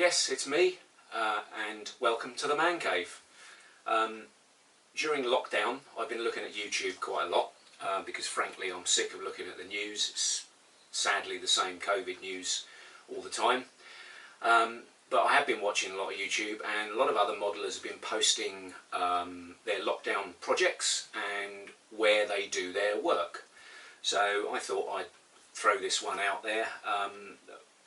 Yes, it's me, and welcome to the Man Cave. During lockdown, I've been looking at YouTube quite a lot because, frankly, I'm sick of looking at the news. It's sadly the same COVID news all the time. But I have been watching a lot of YouTube, and a lot of other modelers have been posting their lockdown projects and where they do their work. So I thought I'd throw this one out there.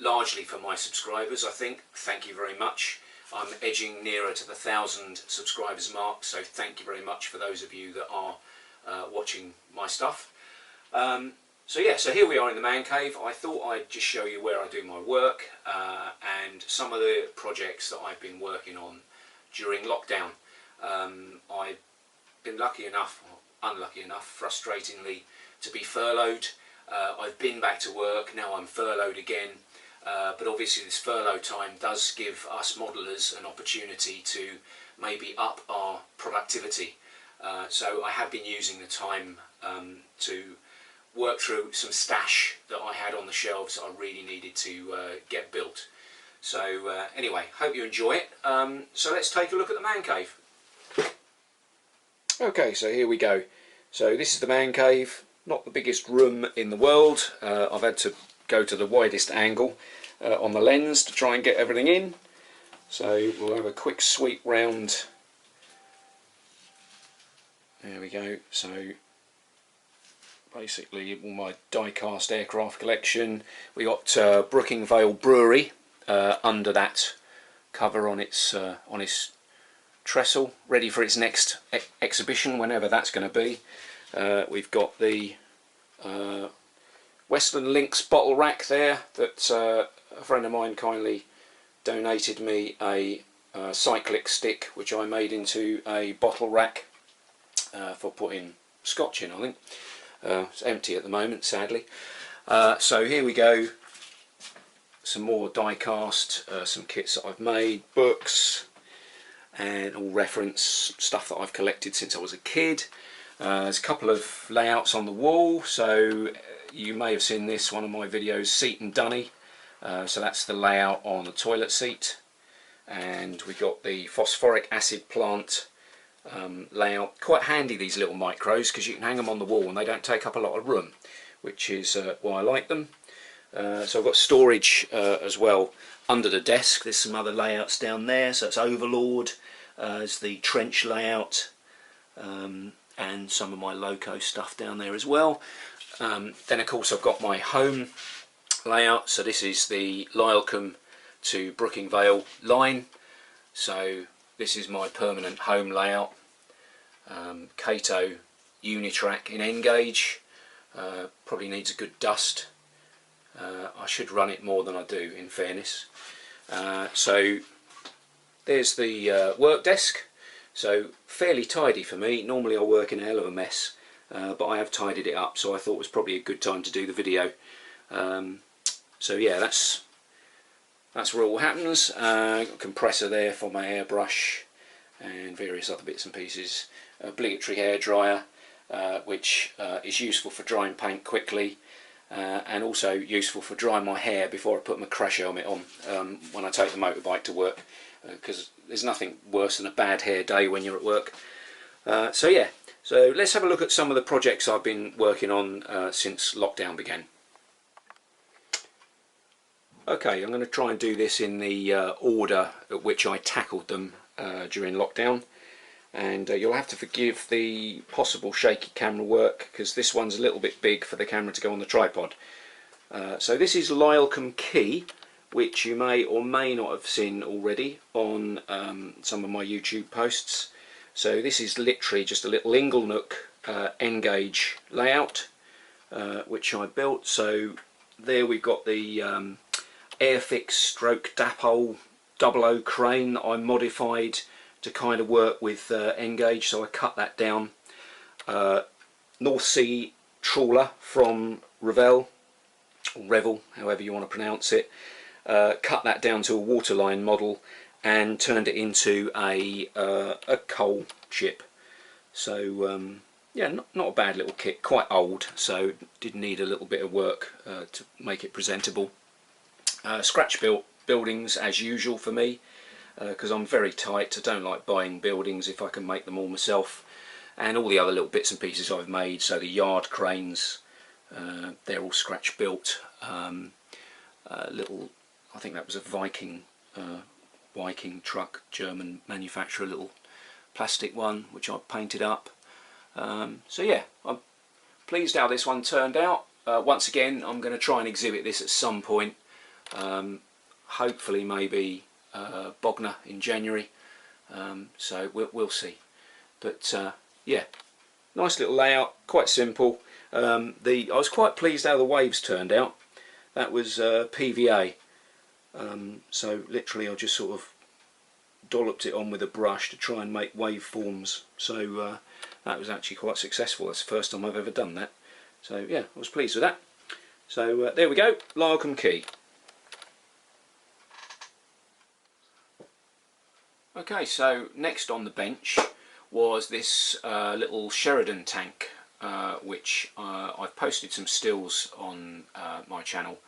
Largely for my subscribers, I think. Thank you very much. I'm edging nearer to the 1,000 subscribers mark, so thank you very much for those of you that are watching my stuff. So here we are in the Man Cave. I thought I'd just show you where I do my work and some of the projects that I've been working on during lockdown. I've been lucky enough, or unlucky enough, frustratingly, to be furloughed. I've been back to work, now I'm furloughed again. But obviously this furlough time does give us modelers an opportunity to maybe up our productivity. So I have been using the time to work through some stash that I had on the shelves that I really needed to get built. So anyway, hope you enjoy it. So let's take a look at the Man Cave. Okay, so here we go. So this is the Man Cave. Not the biggest room in the world. I've had to go to the widest angle on the lens to try and get everything in. So we'll have a quick sweep round. There we go. So basically all my die-cast aircraft collection. We got Brooking Vale Brewery under that cover on its trestle, ready for its next exhibition, whenever that's going to be. We've got the Western Lynx bottle rack there that a friend of mine kindly donated me a cyclic stick which I made into a bottle rack for putting scotch in, I think. It's empty at the moment, sadly. So here we go, some more die cast, some kits that I've made, books, and all reference stuff that I've collected since I was a kid. There's a couple of layouts on the wall, so you may have seen this, one of my videos, Seat and Dunny. So that's the layout on the toilet seat, and we got the phosphoric acid plant layout. Quite handy, these little micros, because you can hang them on the wall and they don't take up a lot of room, which is why I like them. So I've got storage as well under the desk. There's some other layouts down there, so it's Overlord as the trench layout. And some of my loco stuff down there as well. Then of course I've got my home layout, so this is the Lylecombe to Brooking Vale line, so this is my permanent home layout. Cato Unitrack in N-gauge, probably needs a good dust. I should run it more than I do, in fairness. So there's the work desk. So fairly tidy for me. Normally I work in a hell of a mess, but I have tidied it up, so I thought it was probably a good time to do the video. So yeah, that's where it all happens. Got a compressor there for my airbrush and various other bits and pieces. Obligatory hairdryer, which is useful for drying paint quickly, and also useful for drying my hair before I put my crash helmet on when I take the motorbike to work, because there's nothing worse than a bad hair day when you're at work. So yeah, so let's have a look at some of the projects I've been working on since lockdown began. Okay, I'm going to try and do this in the order at which I tackled them during lockdown, and you'll have to forgive the possible shaky camera work, because this one's a little bit big for the camera to go on the tripod. So this is Lylecombe Key, which you may or may not have seen already on some of my YouTube posts. So this is literally just a little inglenook N-gauge layout which I built. So there we've got the Airfix stroke Dapole 00 crane that I modified to kind of work with N-gauge, so I cut that down. North Sea trawler from Revel, or Revel, however you want to pronounce it. Cut that down to a waterline model and turned it into a coal ship. So yeah, not a bad little kit, quite old, so did need a little bit of work to make it presentable. Scratch built buildings as usual for me, because I'm very tight. I don't like buying buildings if I can make them all myself. And all the other little bits and pieces I've made, so the yard cranes, they're all scratch built. Little, I think that was a Viking truck, German manufacturer, little plastic one which I painted up. So yeah, I'm pleased how this one turned out. Once again, I'm going to try and exhibit this at some point, hopefully maybe Bognor in January, so we'll see. But yeah, nice little layout, quite simple. I was quite pleased how the waves turned out. That was PVA, so literally I just sort of dolloped it on with a brush to try and make waveforms. So that was actually quite successful. That's the first time I've ever done that. So yeah, I was pleased with that. So there we go, Larkham Quay. Okay, so next on the bench was this little Sheridan tank, which I've posted some stills on my channel.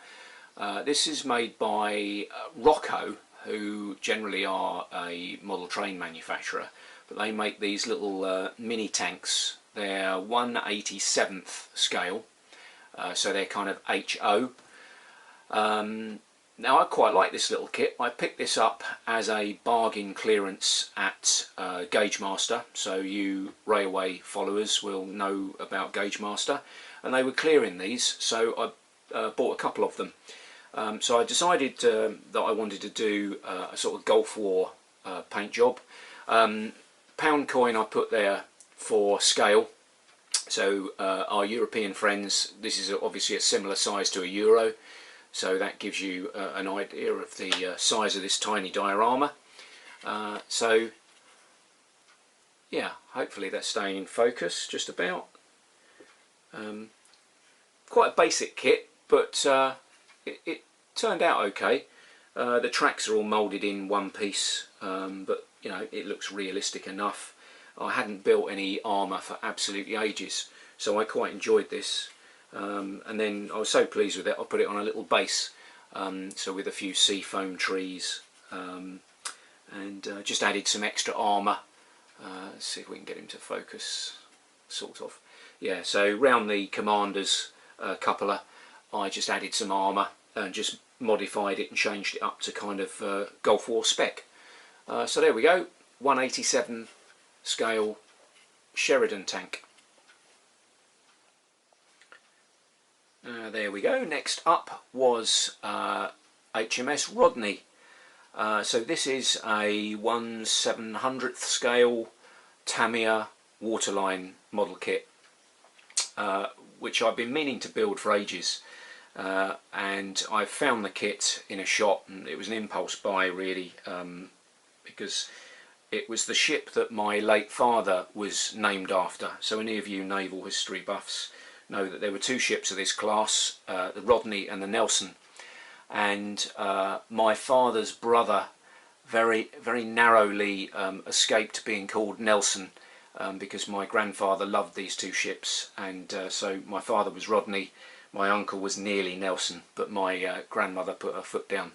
This is made by Rocco, who generally are a model train manufacturer, but they make these little mini tanks. They're 1/87th scale, so they're kind of HO. Now I quite like this little kit. I picked this up as a bargain clearance at Gauge Master, so you railway followers will know about Gauge Master, and they were clearing these, so I bought a couple of them. So I decided that I wanted to do a sort of Gulf War paint job. Pound coin I put there for scale, so our European friends, this is obviously a similar size to a euro, so that gives you an idea of the size of this tiny diorama. So yeah, hopefully that's staying in focus just about. Quite a basic kit, but it turned out okay. The tracks are all moulded in one piece, but you know, it looks realistic enough. I hadn't built any armour for absolutely ages, so I quite enjoyed this. And then I was so pleased with it, I put it on a little base, so with a few sea foam trees, and just added some extra armour. Let's see if we can get him to focus, sort of. Yeah, so round the commander's cupola I just added some armour and just modified it and changed it up to kind of Gulf War spec. So there we go, 1/87 scale Sheridan tank. There we go. Next up was HMS Rodney. So this is a 1/700th scale Tamiya waterline model kit, which I've been meaning to build for ages, and I found the kit in a shop, and it was an impulse buy really, because it was the ship that my late father was named after. So any of you naval history buffs know that there were two ships of this class, the Rodney and the Nelson, and my father's brother very narrowly escaped being called Nelson, because my grandfather loved these two ships, and so my father was Rodney, my uncle was nearly Nelson, but my grandmother put her foot down,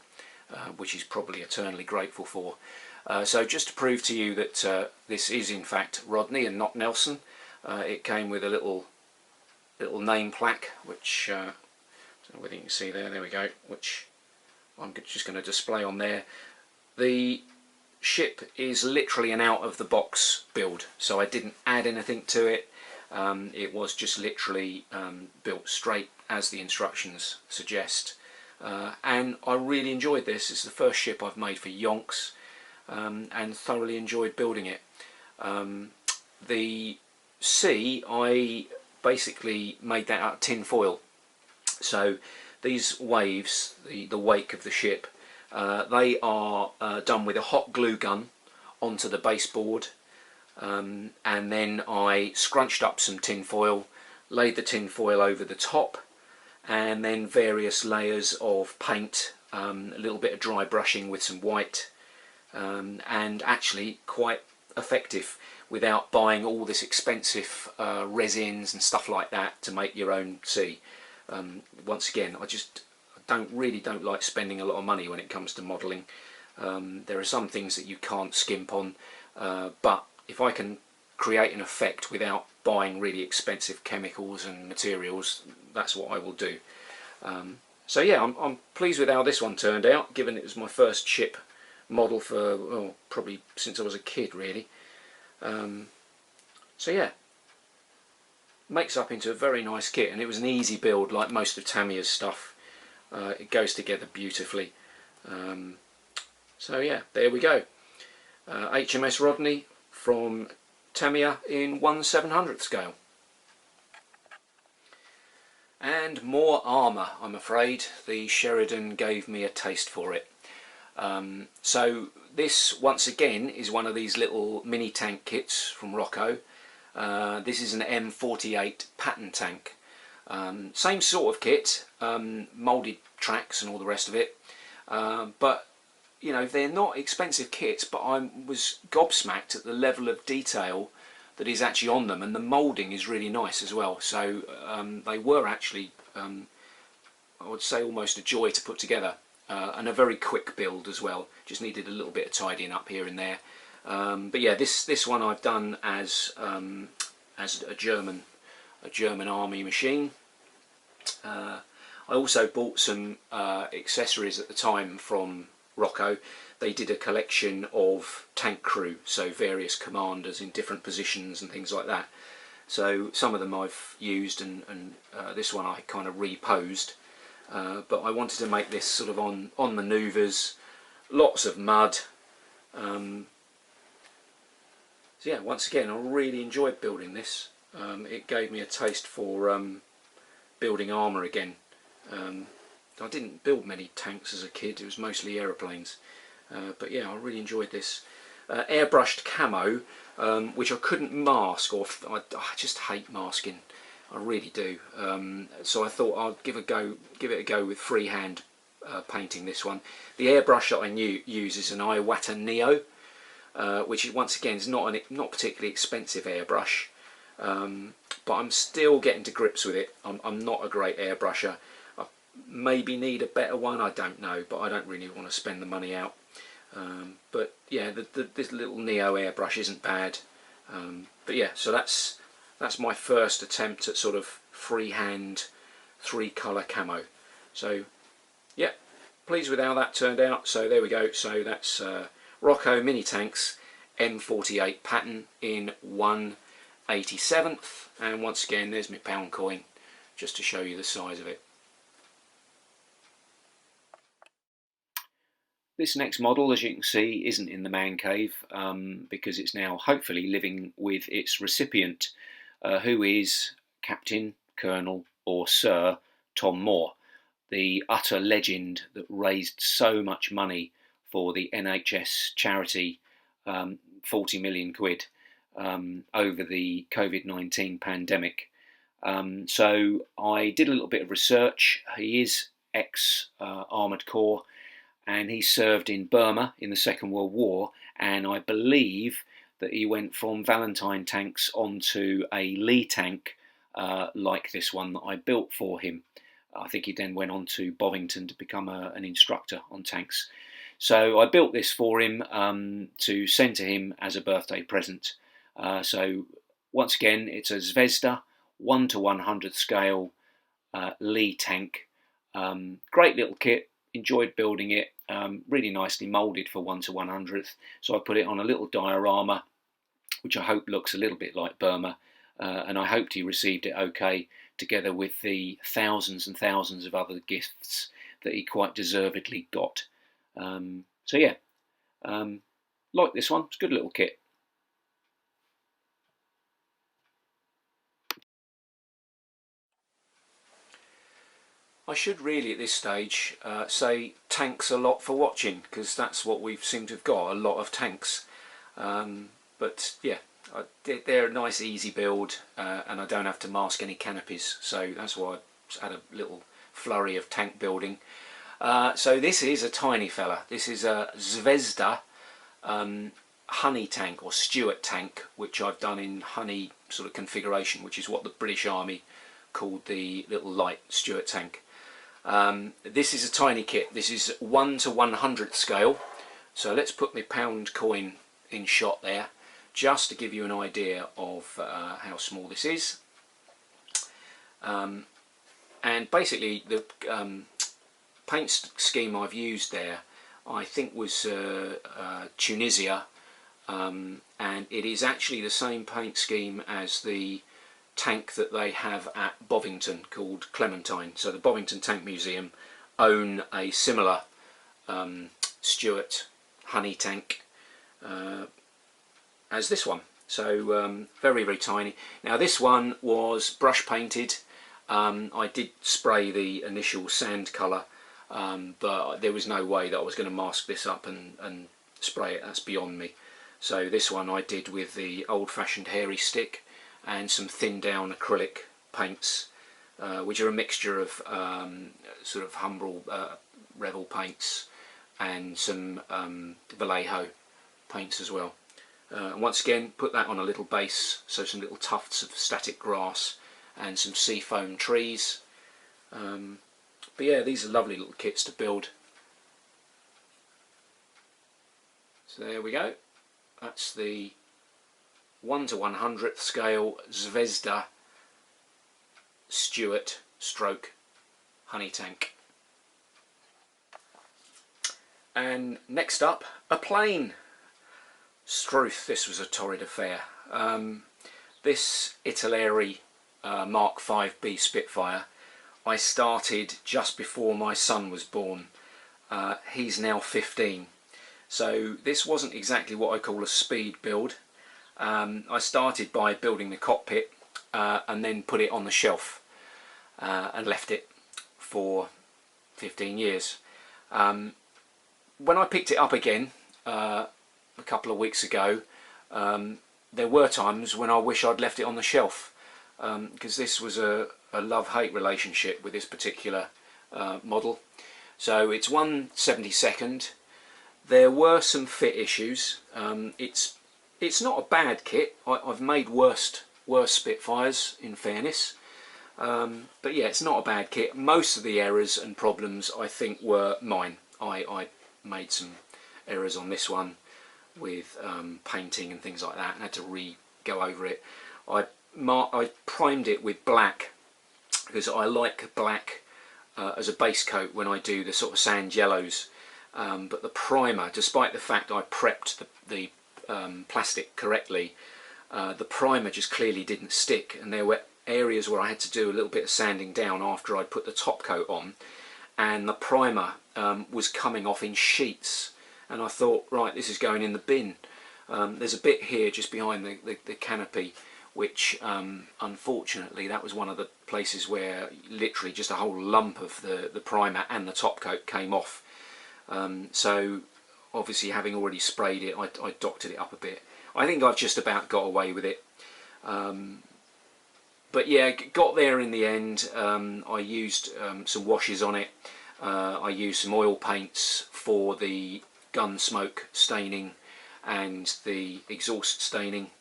which he's probably eternally grateful for. So just to prove to you that this is in fact Rodney and not Nelson, it came with a little name plaque, which I don't know whether you can see there, we go, which I'm just going to display on there. The ship is literally an out of the box build, so I didn't add anything to it. It was just literally built straight as the instructions suggest, and I really enjoyed this. It's the first ship I've made for yonks, and thoroughly enjoyed building it. The C, I basically made that out of tin foil, so these waves, the wake of the ship, they are done with a hot glue gun onto the baseboard, and then I scrunched up some tin foil, laid the tin foil over the top, and then various layers of paint, a little bit of dry brushing with some white, and actually quite effective without buying all this expensive resins and stuff like that to make your own sea. Once again, I really don't like spending a lot of money when it comes to modelling. There are some things that you can't skimp on, but if I can create an effect without buying really expensive chemicals and materials, that's what I will do. So yeah, I'm pleased with how this one turned out, given it was my first ship model for, well, probably since I was a kid really. So yeah, makes up into a very nice kit, and it was an easy build like most of Tamiya's stuff. It goes together beautifully. So yeah, there we go. HMS Rodney from Tamiya in 1/700th scale. And more armour, I'm afraid. The Sheridan gave me a taste for it. So this, once again, is one of these little mini tank kits from Rocco. This is an M48 Patton tank. Same sort of kit, moulded tracks and all the rest of it. But, you know, they're not expensive kits, but I was gobsmacked at the level of detail that is actually on them, and the moulding is really nice as well. So they were actually, I would say, almost a joy to put together, and a very quick build as well. Just needed a little bit of tidying up here and there. But yeah, this one I've done as a German army machine. I also bought some accessories at the time from Rocco. They did a collection of tank crew, so various commanders in different positions and things like that. So some of them I've used, and this one I kind of reposed. But I wanted to make this sort of on manoeuvres, lots of mud. So yeah, once again, I really enjoyed building this. It gave me a taste for building armour again. I didn't build many tanks as a kid, it was mostly aeroplanes. But yeah, I really enjoyed this. Airbrushed camo, which I couldn't mask, or I just hate masking. I really do. So I thought I'd give it a go with freehand painting this one. The airbrush that I use is an Iwata Neo, which is, once again, is not particularly expensive airbrush, but I'm still getting to grips with it. I'm not a great airbrusher. I maybe need a better one, I don't know, but I don't really want to spend the money out. But yeah, this little Neo airbrush isn't bad. But yeah, so that's my first attempt at sort of freehand 3-colour camo. So yeah, pleased with how that turned out. So there we go. So that's Rocco Mini Tanks M48 Patton in 1/87th, and once again there's my pound coin just to show you the size of it. This next model, as you can see, isn't in the man cave, because it's now hopefully living with its recipient, who is Captain, Colonel or Sir Tom Moore, the utter legend that raised so much money for the NHS charity, 40 million quid, over the COVID-19 pandemic. So I did a little bit of research. He is ex-Armoured Corps, and he served in Burma in the Second World War, and I believe that he went from Valentine tanks onto a Lee tank like this one that I built for him. I think he then went on to Bovington to become an instructor on tanks. So I built this for him to send to him as a birthday present. So once again, it's a Zvezda 1/100th scale Lee tank. Great little kit. Enjoyed building it, really nicely moulded for 1/100th. So I put it on a little diorama, which I hope looks a little bit like Burma, and I hoped he received it okay, together with the thousands and thousands of other gifts that he quite deservedly got. So yeah, like this one, it's a good little kit. I should really at this stage say thanks a lot for watching, because that's what we seem to have got, a lot of tanks. But yeah, they're a nice easy build, and I don't have to mask any canopies, so that's why I had a little flurry of tank building. So this is a tiny fella. This is a Zvezda honey tank, or Stewart tank, which I've done in honey sort of configuration, which is what the British Army called the little light Stewart tank. This is a tiny kit. This is 1 to 100th scale. So let's put my pound coin in shot there, just to give you an idea of how small this is. And basically the paint scheme I've used there, I think, was Tunisia, and it is actually the same paint scheme as the tank that they have at Bovington called Clementine. So the Bovington Tank Museum own a similar Stewart Honey tank as this one. So very, very tiny. Now this one was brush painted. I did spray the initial sand colour, but there was no way that I was going to mask this up and spray it. That's beyond me. So this one I did with the old-fashioned hairy stick and some thin down acrylic paints, which are a mixture of sort of Humbrol Revel paints and some Vallejo paints as well. And once again, put that on a little base, so some little tufts of static grass and some seafoam trees. But yeah, these are lovely little kits to build. So there we go. That's the 1 to 100th scale Zvezda Stewart stroke honey tank. And next up, a plane. Struth, this was a torrid affair. This Italeri Mark 5B Spitfire, I started just before my son was born. He's now 15. So this wasn't exactly what I call a speed build. I started by building the cockpit and then put it on the shelf and left it for 15 years. When I picked it up again a couple of weeks ago, there were times when I wish I'd left it on the shelf, because this was a love-hate relationship with this particular model. So it's 1/72. There were some fit issues. It's not a bad kit. I've made worse Spitfires, in fairness, but yeah, it's not a bad kit. Most of the errors and problems, I think, were mine. I made some errors on this one with painting and things like that, and had to go over it. I primed it with black because I like black as a base coat when I do the sort of sand yellows, but the primer, despite the fact I prepped the plastic correctly, the primer just clearly didn't stick, and there were areas where I had to do a little bit of sanding down after I'd put the top coat on, and the primer was coming off in sheets, and I thought, right, this is going in the bin. There's a bit here just behind the canopy, which unfortunately that was one of the places where literally just a whole lump of the primer and the top coat came off. So obviously, having already sprayed it, I doctored it up a bit. I think I've just about got away with it. But yeah, got there in the end. I used some washes on it. I used some oil paints for the gun smoke staining and the exhaust staining.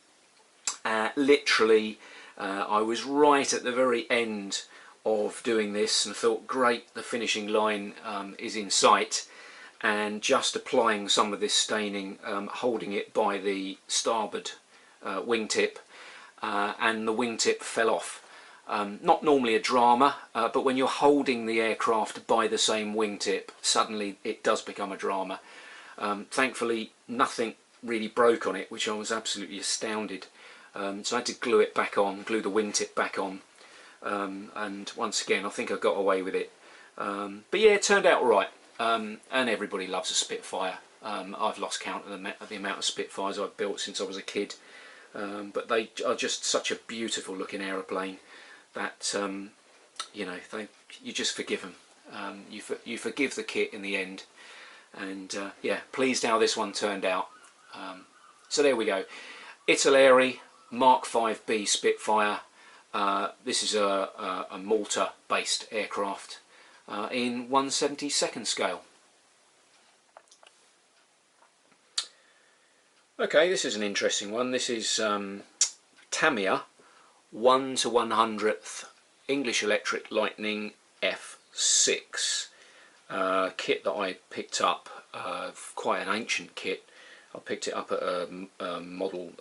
Literally, I was right at the very end of doing this and thought, great, the finishing line is in sight, and just applying some of this staining, holding it by the starboard wingtip, and the wingtip fell off. Not normally a drama, but when you're holding the aircraft by the same wingtip, suddenly it does become a drama. Thankfully nothing really broke on it, which I was absolutely astounded. So I had to glue it back on, glue the wingtip back on, and once again I think I got away with it. But yeah, it turned out alright, and everybody loves a Spitfire. I've lost count of the amount of Spitfires I've built since I was a kid, but they are just such a beautiful looking aeroplane that you know, you just forgive them. You forgive the kit in the end, and yeah, pleased how this one turned out. So there we go, Italeri Mark 5B Spitfire. This is a Malta based aircraft in 1/72 scale. Okay, this is an interesting one. This is Tamiya 1 to 100th English Electric Lightning F 6 kit that I picked up, quite an ancient kit. I picked it up at a model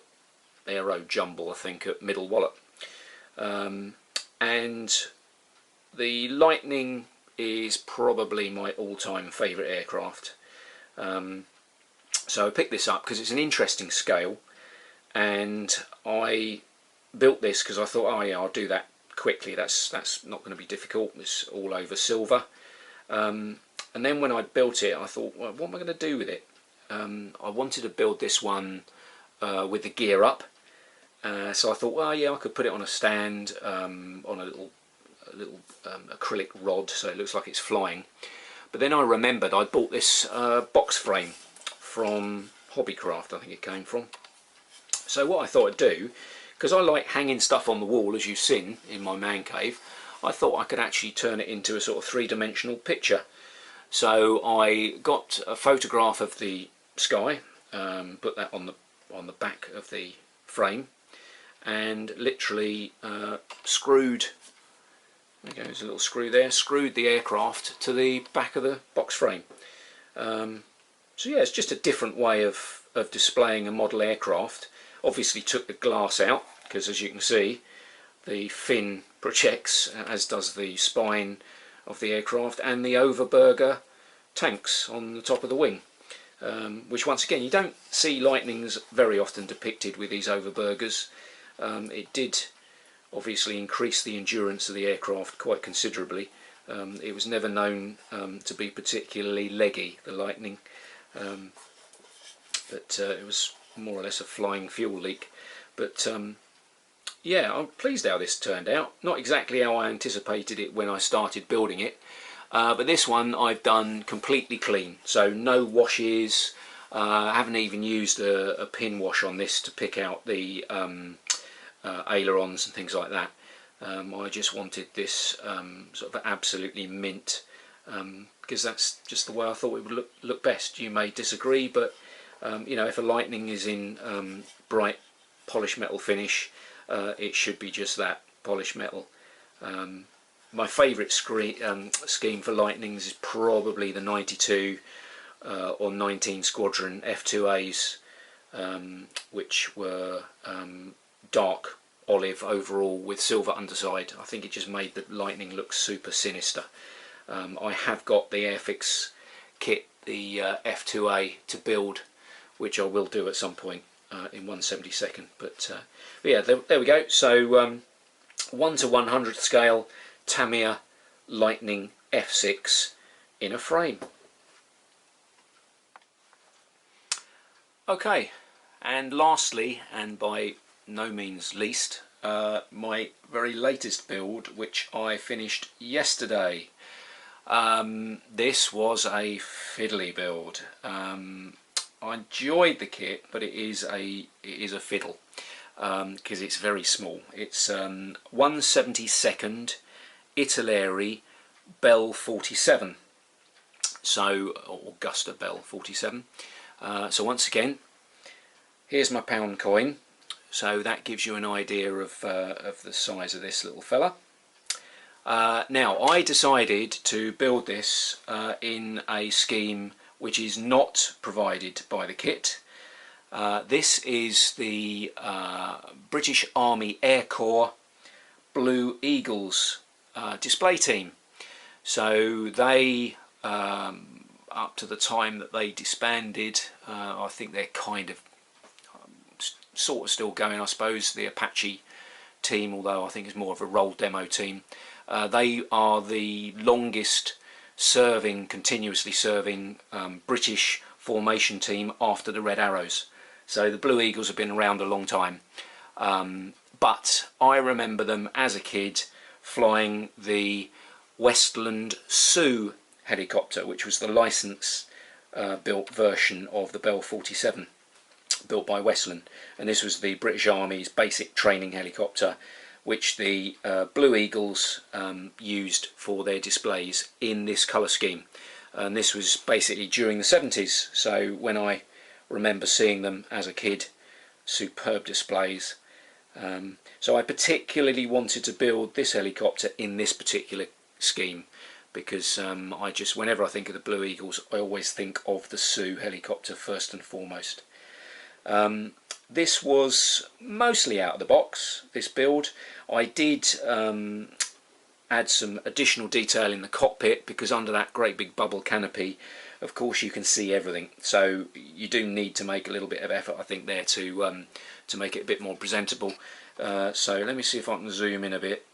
Aero Jumble, I think, at Middle Wallop. And the Lightning is probably my all-time favourite aircraft. So I picked this up because it's an interesting scale, and I built this because I thought, oh yeah, I'll do that quickly, that's not going to be difficult, it's all over silver. And then when I built it, I thought, well, what am I going to do with it? I wanted to build this one with the gear up, so I thought, well yeah, I could put it on a stand, on a little acrylic rod, so it looks like it's flying. But then I remembered I bought this box frame from Hobbycraft, I think it came from. So what I thought I'd do, because I like hanging stuff on the wall, as you've seen in my man cave, I thought I could actually turn it into a sort of three-dimensional picture. So I got a photograph of the sky, put that on the back of the frame, and literally screwed, there goes a little screw there, screwed the aircraft to the back of the box frame. So yeah, it's just a different way of displaying a model aircraft. Obviously took the glass out, because as you can see, the fin projects, as does the spine of the aircraft, and the overburger tanks on the top of the wing, which once again, you don't see Lightnings very often depicted with these overburgers. It did obviously increase the endurance of the aircraft quite considerably. It was never known to be particularly leggy, the Lightning, but it was more or less a flying fuel leak. But yeah, I'm pleased how this turned out. Not exactly how I anticipated it when I started building it, but this one I've done completely clean, so no washes. I haven't even used a pin wash on this to pick out the ailerons and things like that. I just wanted this sort of absolutely mint, because that's just the way I thought it would look best. You may disagree, but you know, if a Lightning is in bright polished metal finish, it should be just that, polished metal. My favourite scheme for Lightnings is probably the 92 or 19 Squadron F2As, which were dark olive overall with silver underside. I think it just made the Lightning look super sinister. I have got the Airfix kit, the F2A, to build, which I will do at some point in 1/72. But yeah, there we go. So 1 to 100 scale Tamiya Lightning F6 in a frame. Okay, and lastly, and by no means least, my very latest build, which I finished yesterday. This was a fiddly build. I enjoyed the kit, but it is a fiddle, because it's very small. It's 1/72 Italeri Bell 47, so Augusta Bell 47. So once again, here's my pound coin, so that gives you an idea of the size of this little fella. Now I decided to build this in a scheme which is not provided by the kit. This is the British Army Air Corps Blue Eagles display team. So they, up to the time that they disbanded, I think they're kind of sort of still going, I suppose, the Apache team, although I think it's more of a role demo team. They are the longest serving, continuously serving British formation team after the Red Arrows. So the Blue Eagles have been around a long time, but I remember them as a kid flying the Westland Sioux helicopter, which was the license built version of the Bell 47 built by Westland, and this was the British Army's basic training helicopter, which the Blue Eagles used for their displays in this colour scheme. And this was basically during the 70s, so when I remember seeing them as a kid, superb displays. So I particularly wanted to build this helicopter in this particular scheme, because whenever I think of the Blue Eagles, I always think of the Sioux helicopter first and foremost. This was mostly out of the box, this build. I did add some additional detail in the cockpit, because under that great big bubble canopy, of course, you can see everything. So you do need to make a little bit of effort, I think, there to make it a bit more presentable. So let me see if I can zoom in a bit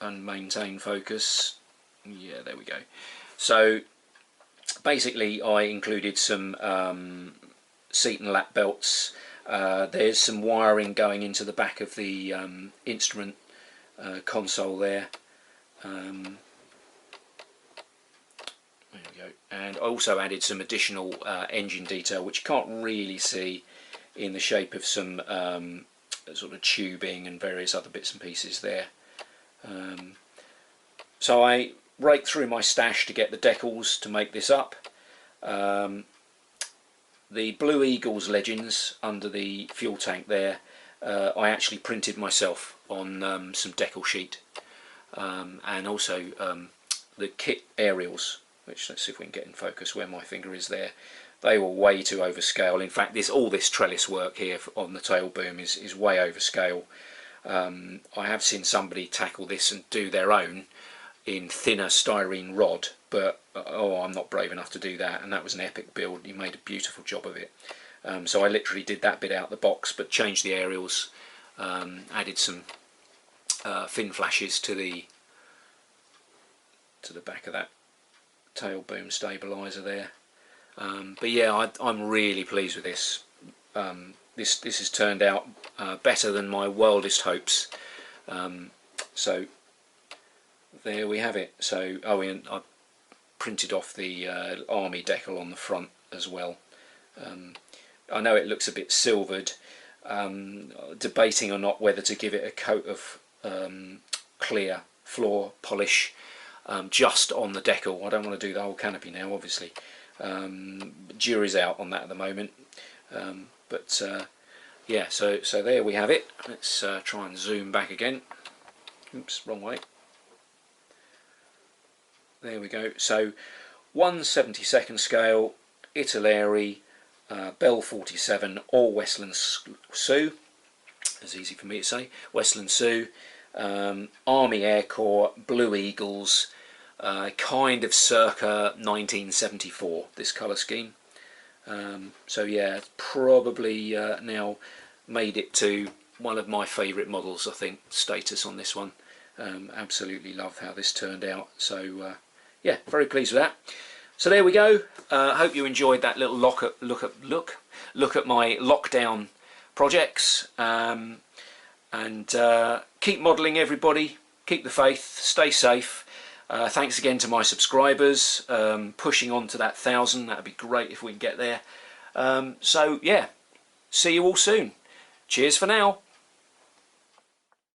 and maintain focus. Yeah, there we go. So basically, I included some seat and lap belts. There's some wiring going into the back of the instrument console there. There we go. And I also added some additional engine detail, which you can't really see, in the shape of some sort of tubing and various other bits and pieces there. So I raked through my stash to get the decals to make this up. The Blue Eagles legends under the fuel tank there, I actually printed myself on some decal sheet, and also the kit aerials, which, let's see if we can get in focus where my finger is there. They were way too overscale. In fact, all this trellis work here on the tail boom is way overscale. I have seen somebody tackle this and do their own in thinner styrene rod, but oh, I'm not brave enough to do that, and that was an epic build. He made a beautiful job of it. So I literally did that bit out of the box, but changed the aerials, added some fin flashes to the back of that tail boom stabiliser there. But yeah, I'm really pleased with this. This has turned out better than my wildest hopes. So there we have it. So and I printed off the army decal on the front as well. I know it looks a bit silvered. Debating or not whether to give it a coat of clear floor polish just on the decal. I don't want to do the whole canopy now, obviously. Jury's out on that at the moment. Yeah, so there we have it. Let's try and zoom back again. Oops, wrong way. There we go. So 1/72 scale, Italeri, Bell 47 or Westland Sioux, as easy for me to say, Westland Sioux, Army Air Corps, Blue Eagles, kind of circa 1974, this colour scheme. So yeah, probably now made it to one of my favourite models, I think, status on this one. Absolutely love how this turned out. So yeah, very pleased with that. So there we go. Hope you enjoyed that little look at my lockdown projects. And keep modelling, everybody. Keep the faith. Stay safe. Thanks again to my subscribers. Pushing on to that 1,000. That'd be great if we can get there. So yeah, see you all soon. Cheers for now.